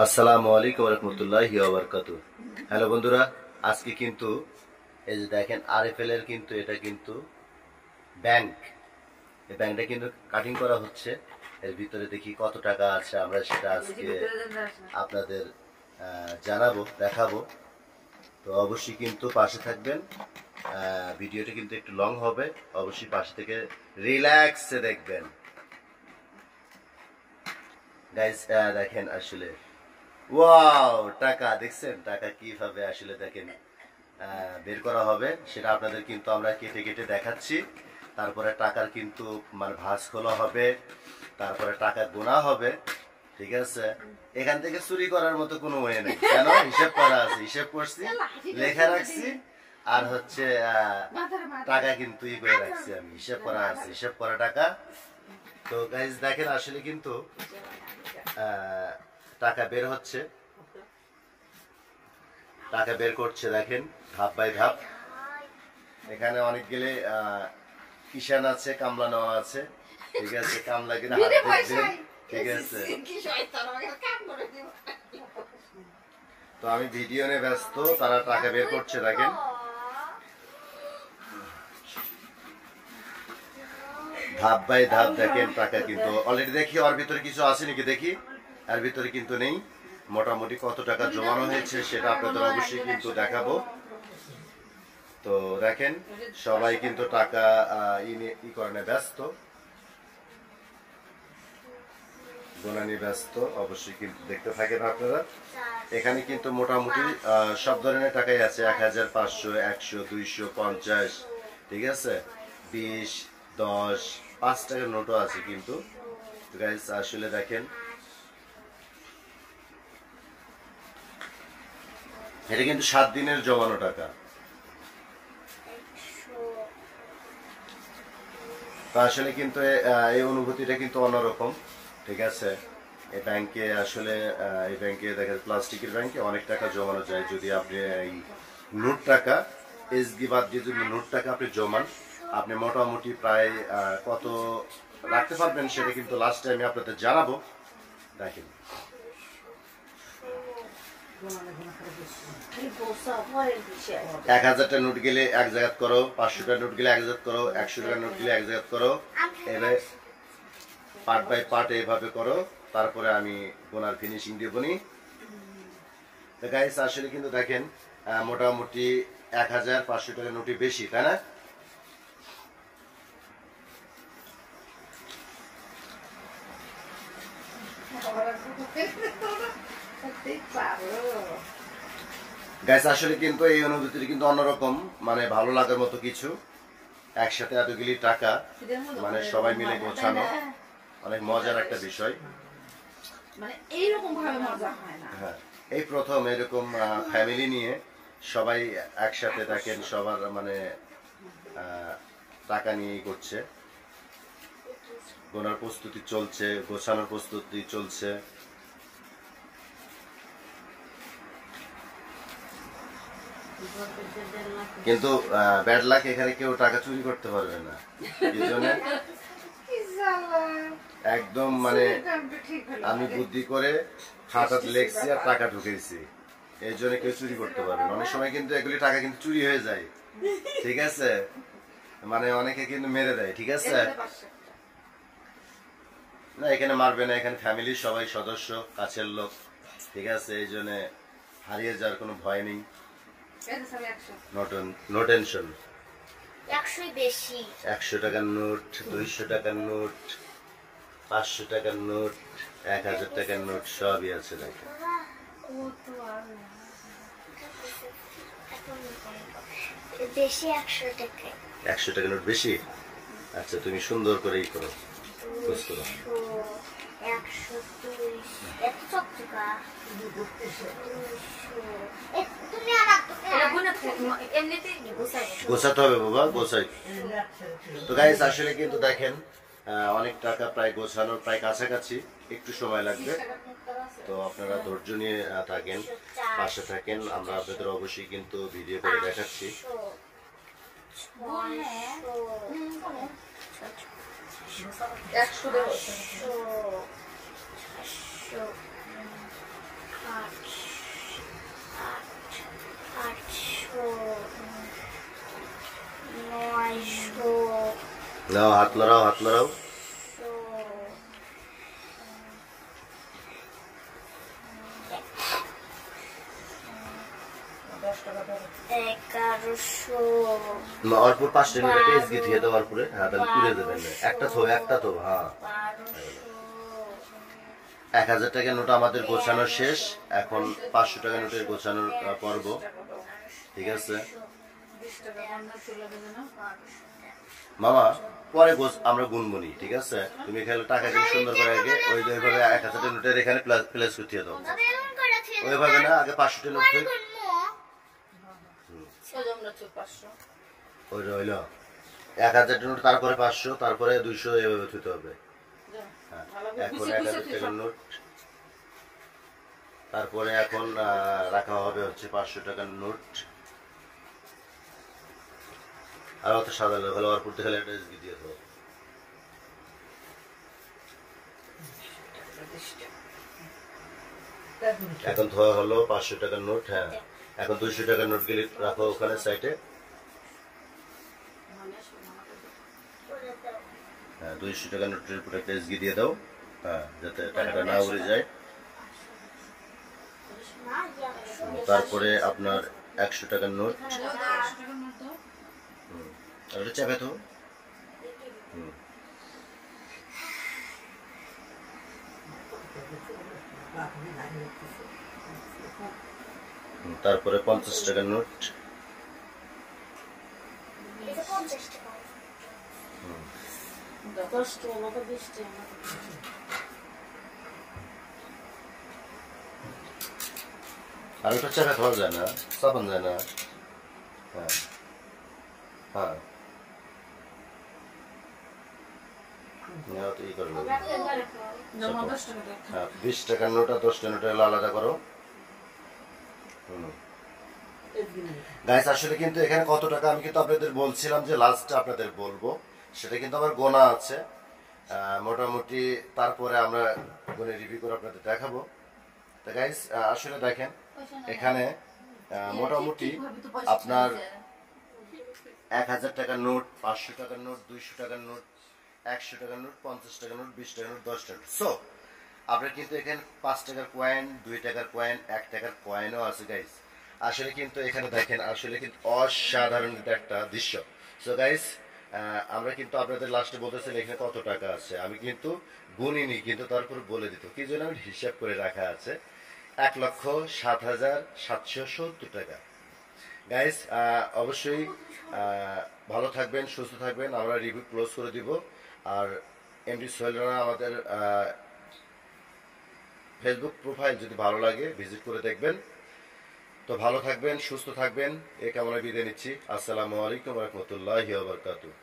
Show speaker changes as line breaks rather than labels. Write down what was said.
আসসালামু আলাইকুম রহমতুল্লাহি ওয়া বারাকাতুহু। হ্যালো বন্ধুরা, আজকে কিন্তু এই যে দেখেন আরএফএল এর কিন্তু এটা কিন্তু ব্যাংক, এই ব্যাংকটা কিন্তু কাটিং করা হচ্ছে। এর ভিতরে দেখি কত টাকা আছে, আমরা সেটা আজকে আপনাদের জানাবো, দেখাবো। তো অবশ্যই কিন্তু পাশে থাকবেন। ভিডিওটা কিন্তু একটু লং হবে, অবশ্যই পাশে থেকে রিল্যাক্সে দেখবেন। গাইস দেখেন আসলে ওয়াও, টাকা দেখছেন, টাকা কিভাবে আসলে দেখেন বের করা হবে সেটা আপনাদের কিন্তু আমরা কেটে কেটে দেখাচ্ছি। তারপরে টাকার কিন্তু মানে ভাঁজ খোলা হবে, তারপরে টাকা গোনা হবে। ঠিক আছে, এখান থেকে চুরি করার মতো কোনো ওয়ে নেই, কেন হিসাব করা আছে, হিসাব করছি, লেখা রাখছি, আর হচ্ছে টাকা কিন্তু ই করে রাখছি, আমি হিসাব করা আছে, হিসাব করা টাকা। তো গাইজ দেখেন আসলে কিন্তু টাকা বের হচ্ছে, টাকা বের করছে, দেখেন ধাপ বাই ধাপ। এখানে অনেক গেলে কিষান আছে, কামলা নেওয়া আছে। ঠিক আছে, কামলা কিনা হাত দেখবেন। ঠিক আছে, তো আমি ভিডিও নিয়ে ব্যস্ত, তারা টাকা বের করছে, দেখেন ধাপ বাই ধাপ। দেখেন টাকা কিন্তু অলরেডি দেখি ওর ভিতরে কিছু আছে নাকি, দেখি এর ভিতরে কিন্তু নেই। মোটামুটি কত টাকা জমানো হয়েছে সেটা আপনাদের অবশ্যই কিন্তু দেখাবো। তো দেখেন সবাই কিন্তু টাকা ই করণে ব্যস্ত, গোনা নিয়ে ব্যস্ত, অবশ্যই কিন্তু দেখতে থাকেন আপনারা। এখানে কিন্তু মোটামুটি সব ধরনের টাকাই আছে, 1000, 500, 100, 200, 50, ঠিক আছে, 20, 10, 5 টাকার নোটও আছে কিন্তু। গাইস আসলে দেখেন এটা কিন্তু 7 দিনের জমানো টাকা। তো আসলে কিন্তু এই অনুভূতিটা কিন্তু অন্যরকম। ঠিক আছে, এই ব্যাংকে আসলে এই ব্যাংকে দেখা প্লাস্টিকের ব্যাংকে অনেক টাকা জমানো যায়। যদি আপনি এই নোট টাকা এসডি বাদ দিয়ে যদি নোট টাকা আপনি জমান, আপনি মোটামুটি প্রায় কত রাখতে পারবেন সেটা কিন্তু লাস্ট টাইমে আপনাদের জানাবো। দেখেন 1000টা নোট গেলে এক জায়গা করো, 500টা নোট গেলে এক জায়গা করো, 100 টাকার নোট গেলে এক জায়গা করো, এভাবে পার্ট বাই পার্ট এভাবে করো, তারপরে আমি গোনার ফিনিশিং দিব নি। তো গাইস আসলে কিন্তু দেখেন মোটামুটি 1500 টাকার নোটই বেশি, তাই না? গাইস আসলে কিন্তু এই অনুভূতিটা কিন্তু অন্যরকম, মানে ভালো লাগার মতো কিছু। একসাথে এতগুলি টাকা মানে সবাই মিলে গোছানো অনেক মজার একটা বিষয়।
মানে এইরকম ভাবে মজা হয় না।
হ্যাঁ, এই প্রথম এরকম ফ্যামিলি নিয়ে সবাই একসাথে দেখেন, সবার মানে টাকা নিয়েই করছে, গোনার প্রস্তুতি চলছে, গোছানোর প্রস্তুতি চলছে। কিন্তু ব্যাড লাক, এখানে কেউ টাকা চুরি করতে পারবে না, এই জন্য একদম মানে আমি বুদ্ধি করে খাতাতে লেখছি আর টাকা ঢুকেছি, এই জন্য কেউ চুরি করতে পারবে না। অনেক সময় কিন্তু এগুলি টাকা কিন্তু চুরি হয়ে যায়। ঠিক আছে, মানে অনেকে কিন্তু মেরে দেয়। ঠিক আছে, না এখানে মারবে না, এখানে ফ্যামিলির সবাই সদস্য, কাছের লোক। ঠিক আছে, এই জন্য হারিয়ে যাওয়ার কোনো ভয় নেই। No tension. 100 টাকার নোট, 200 টাকার নোট, 500 টাকার নোট, 1000 টাকার নোট সবই আছে। দেখেন
বেশি 100 টাকা,
100 টাকার নোট বেশি। আচ্ছা, তুমি সুন্দর করে ই করো, খোঁজ করো।
120 এত টাকা,
গোছাতে হবে বাবা, গোছাই। তো গাইস আসলে কিন্তু দেখেন অনেক টাকা প্রায় গোছানোর প্রায় কাছাকাছি, একটু সময় লাগবে। তো আপনারা ধৈর্য নিয়ে থাকেন, পাশে থাকেন, আমরা আপনাদের অবশ্যই কিন্তু ভিডিও করে দেখাচ্ছি। নাও হাত লড়াও, হাত লড়াও।
So,
10 টাকা ধরো।
1100
অল্প 5 টাকা টেস্ট দিয়ে দেওয়ার পরে হ্যাঁ তাহলে পুড়ে দেবেন। একটা তো হ্যাঁ
1200
1000 টাকার নোট আমাদের গোছানো শেষ। এখন 500 টাকার নোটের গোছানোর পর্ব। ঠিক আছে
20 টাকা বান্না চলে যাবে না?
মামা, পরে আমরা গুনগুনি। ঠিক আছে, তুমি খেলে টাকা দিয়ে সুন্দর করে আগে ওই ওইভাবে 1000 টাকার নোটের এখানে প্লেস করতে দাও। ওইভাবে না, আগে 500 টাকার নোট
ওই যে আমরা 500
ওই রইল 1000 টাকার নোট, তারপরে 500, তারপরে 200, এভাবে থুতে হবে। হ্যাঁ,
ভালো করে
এখন
গুছিয়ে
1000 টাকার নোট, তারপরে এখন রাখা হবে হচ্ছে 500 টাকার নোট। আর অত সাজালো হলো আর পড়তে গেলে অ্যাড্রেস দিয়ে দেবো। এখন ধোয়া হলো 500 টাকার নোট। হ্যাঁ, এখন 200 টাকার নোট গেলে রাখো ওখানে সাইডে। হ্যাঁ, 200 টাকার নোটের উপরে একটা এসগি দিয়ে দাও। হ্যাঁ, যাতে টাকাটা না উড়ে যায়। তারপরে আপনার 100 টাকার নোট।
100 টাকার নোট দাও।
আর ওটা চাপে তো। তারপরে 50 টাকার নোট।
এটা 50 টাকা
10 টাকা বাবা 20 টাকা।
আর ওটা চাপে ধরা যায় না, চাপান যায় না। হ্যাঁ হ্যাঁ, নেওয়া তো ই করবো।
জমা 10 টাকা দেখ।
হ্যাঁ, 20 টাকার নোট আর 10 টাকার নোট হলো আলাদা করো। গাইস, আসলে কিন্তু এখানে কত টাকা আমি কিন্তু আপনাদের বলছিলাম যে লাস্টে আপনাদের বলবো, সেটা কিন্তু আমার গোনা আছে মোটামুটি। তারপরে আমরা গুনে রিভিউ করে আপনাদের দেখাবো। তো গাইস, আসলে দেখেন এখানে মোটামুটি আপনার 1000 টাকার নোট, 500 টাকার নোট, 200 টাকার নোট, 100 টাকার নোট, 50 টাকার নোট, 20 টাকার নোট, 10 টাকার নোট। সো আপনার কিন্তু এখানে 5 টাকার কয়েন, 2 টাকার কয়েন, 1 টাকার কয়েনও আছে গাইস। আসলে কিন্তু এখানে দেখেন, আসলে কিন্তু অসাধারণ একটা দৃশ্য। সো গাইস, আমরা কিন্তু আপনাদের লাস্টে বলতেছিলাম এখানে কত টাকা আছে। আমি কিন্তু গুনিনি, কিন্তু তারপর বলে দিত কি জন্য, আমি হিসাব করে রাখা আছে 1,07,770 টাকা। গাইস, অবশ্যই ভালো থাকবেন, সুস্থ থাকবেন। আমরা রিভিউ ক্লোজ করে দিব। আর এমডি সোহেল রানা আমাদের ফেসবুক প্রোফাইল যদি ভালো লাগে ভিজিট করে দেখবেন। তো ভালো থাকবেন, সুস্থ থাকবেন, এই কামনায় বিদায় নিচ্ছি। আসসালামু আলাইকুম ওয়া রাহমাতুল্লাহি ওয়া বারাকাতুহু।